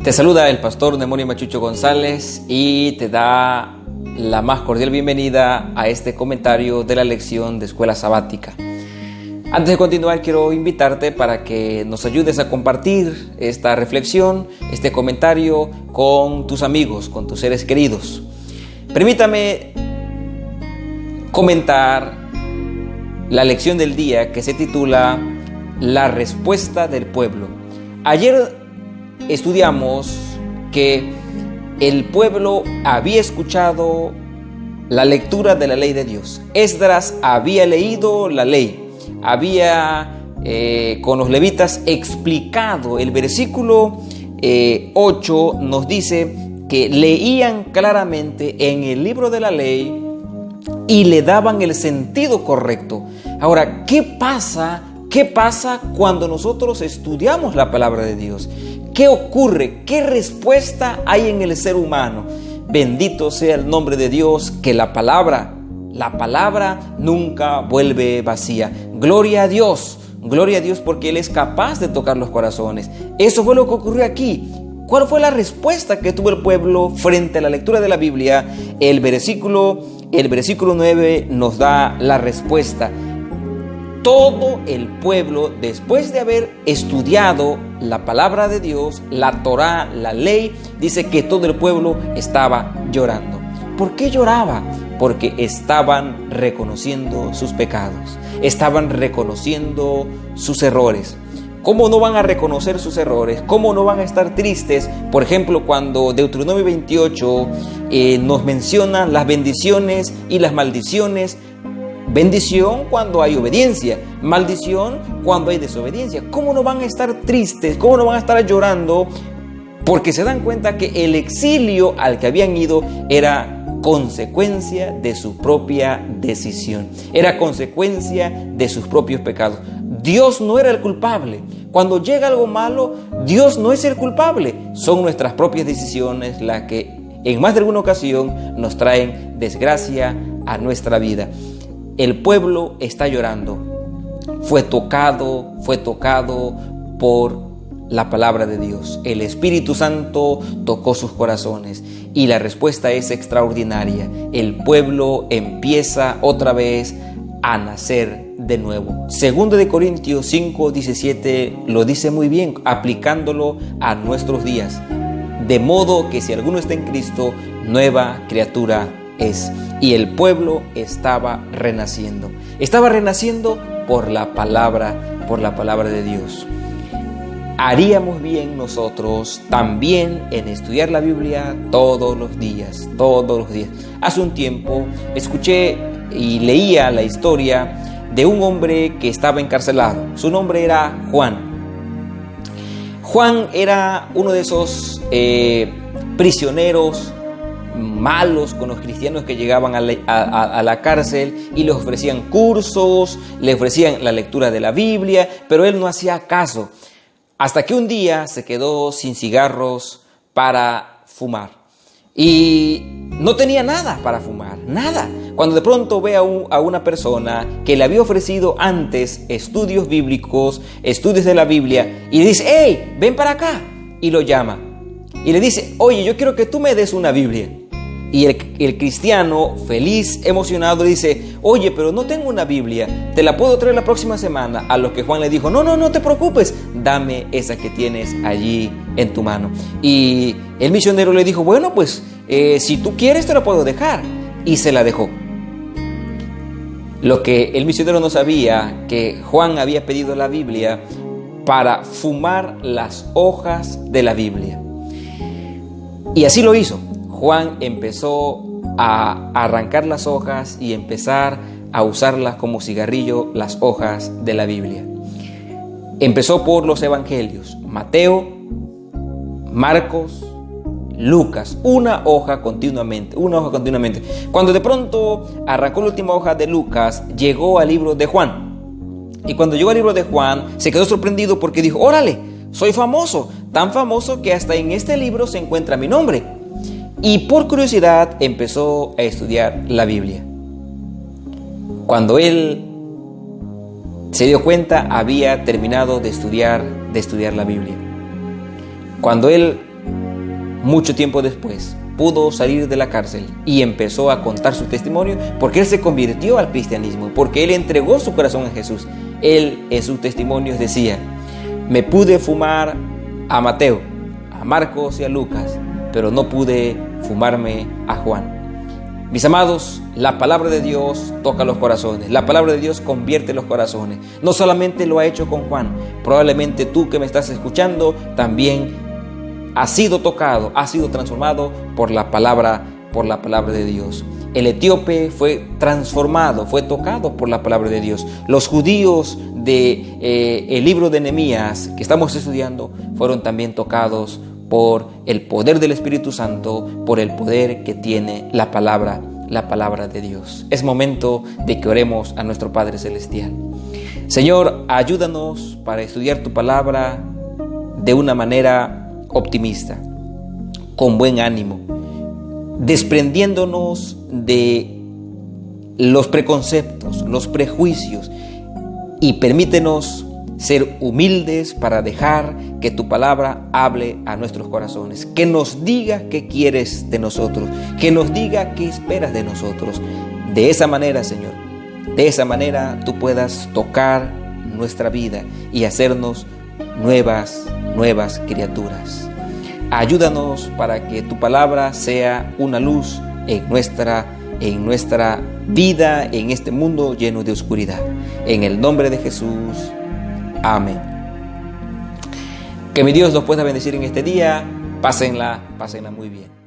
Te saluda el pastor Demonio Machucho González y te da la más cordial bienvenida a este comentario de la lección de Escuela Sabática. Antes de continuar, quiero invitarte para que nos ayudes a compartir esta reflexión, este comentario con tus amigos, con tus seres queridos. Permítame comentar la lección del día que se titula La respuesta del pueblo. Ayer estudiamos que el pueblo había escuchado la lectura de la ley de Dios. Esdras había leído la ley, había con los levitas explicado. El versículo 8 nos dice que leían claramente en el libro de la ley y le daban el sentido correcto. Ahora, ¿qué pasa cuando nosotros estudiamos la palabra de Dios? ¿Qué ocurre? ¿Qué respuesta hay en el ser humano? Bendito sea el nombre de Dios, que la palabra nunca vuelve vacía. Gloria a Dios porque Él es capaz de tocar los corazones. Eso fue lo que ocurrió aquí. ¿Cuál fue la respuesta que tuvo el pueblo frente a la lectura de la Biblia? El versículo 9 nos da la respuesta. Todo el pueblo, después de haber estudiado la palabra de Dios, la Torá, la ley, dice que todo el pueblo estaba llorando. ¿Por qué lloraba? Porque estaban reconociendo sus pecados, estaban reconociendo sus errores. ¿Cómo no van a reconocer sus errores? ¿Cómo no van a estar tristes? Por ejemplo, cuando Deuteronomio 28 nos menciona las bendiciones y las maldiciones. Bendición cuando hay obediencia, maldición cuando hay desobediencia. ¿Cómo no van a estar tristes? ¿Cómo no van a estar llorando? Porque se dan cuenta que el exilio al que habían ido era consecuencia de su propia decisión, era consecuencia de sus propios pecados. Dios no era el culpable. Cuando llega algo malo, Dios no es el culpable. Son nuestras propias decisiones las que en más de alguna ocasión nos traen desgracia a nuestra vida. El pueblo está llorando. Fue tocado por la palabra de Dios. El Espíritu Santo tocó sus corazones y la respuesta es extraordinaria. El pueblo empieza otra vez a nacer de nuevo. Segundo de Corintios 5:17 lo dice muy bien, aplicándolo a nuestros días. De modo que si alguno está en Cristo, nueva criatura es. Y el pueblo estaba renaciendo. Estaba renaciendo por la palabra de Dios. Haríamos bien nosotros también en estudiar la Biblia todos los días. Hace un tiempo escuché y leía la historia de un hombre que estaba encarcelado. Su nombre era Juan. Juan era uno de esos prisioneros malos con los cristianos que llegaban a la cárcel y les ofrecían cursos, le ofrecían la lectura de la Biblia, pero él no hacía caso. Hasta que un día se quedó sin cigarros para fumar y no tenía nada para fumar, nada. Cuando de pronto ve a una persona que le había ofrecido antes estudios bíblicos, estudios de la Biblia, y le dice: ¡Hey, ven para acá! Y lo llama y le dice: oye, yo quiero que tú me des una Biblia. Y el cristiano, feliz, emocionado, dice: oye, pero no tengo una Biblia, te la puedo traer la próxima semana. A lo que Juan le dijo: no te preocupes, dame esa que tienes allí en tu mano. Y el misionero le dijo: bueno, pues si tú quieres te la puedo dejar. Y se la dejó. Lo que el misionero no sabía, que Juan había pedido la Biblia para fumar las hojas de la Biblia. Y así lo hizo. Juan empezó a arrancar las hojas y empezar a usarlas como cigarrillo, las hojas de la Biblia. Empezó por los evangelios: Mateo, Marcos, Lucas, una hoja continuamente. Cuando de pronto arrancó la última hoja de Lucas, llegó al libro de Juan. Y cuando llegó al libro de Juan, se quedó sorprendido porque dijo: órale, soy famoso, tan famoso que hasta en este libro se encuentra mi nombre. Y por curiosidad empezó a estudiar la Biblia. Cuando él se dio cuenta, había terminado de estudiar la Biblia. Cuando él mucho tiempo después, pudo salir de la cárcel y empezó a contar su testimonio porque él se convirtió al cristianismo, porque él entregó su corazón a Jesús. Él en sus testimonios decía: me pude fumar a Mateo, a Marcos y a Lucas, pero no pude fumarme a Juan. Mis amados, la palabra de Dios toca los corazones, la palabra de Dios convierte los corazones. No solamente lo ha hecho con Juan, probablemente tú que me estás escuchando también has sido tocado, has sido transformado por la palabra de Dios. El etíope fue transformado, fue tocado por la palabra de Dios. Los judíos el libro de Nehemías que estamos estudiando fueron también tocados por el poder del Espíritu Santo, por el poder que tiene la palabra de Dios. Es momento de que oremos a nuestro Padre Celestial. Señor, ayúdanos para estudiar tu palabra de una manera optimista, con buen ánimo, desprendiéndonos de los preconceptos, los prejuicios, y permítenos ser humildes para dejar que tu palabra hable a nuestros corazones, que nos diga qué quieres de nosotros, que nos diga qué esperas de nosotros. De esa manera, Señor, de esa manera tú puedas tocar nuestra vida y hacernos nuevas criaturas. Ayúdanos para que tu palabra sea una luz en nuestra vida, en este mundo lleno de oscuridad. En el nombre de Jesús. Amén. Que mi Dios los pueda bendecir en este día. Pásenla muy bien.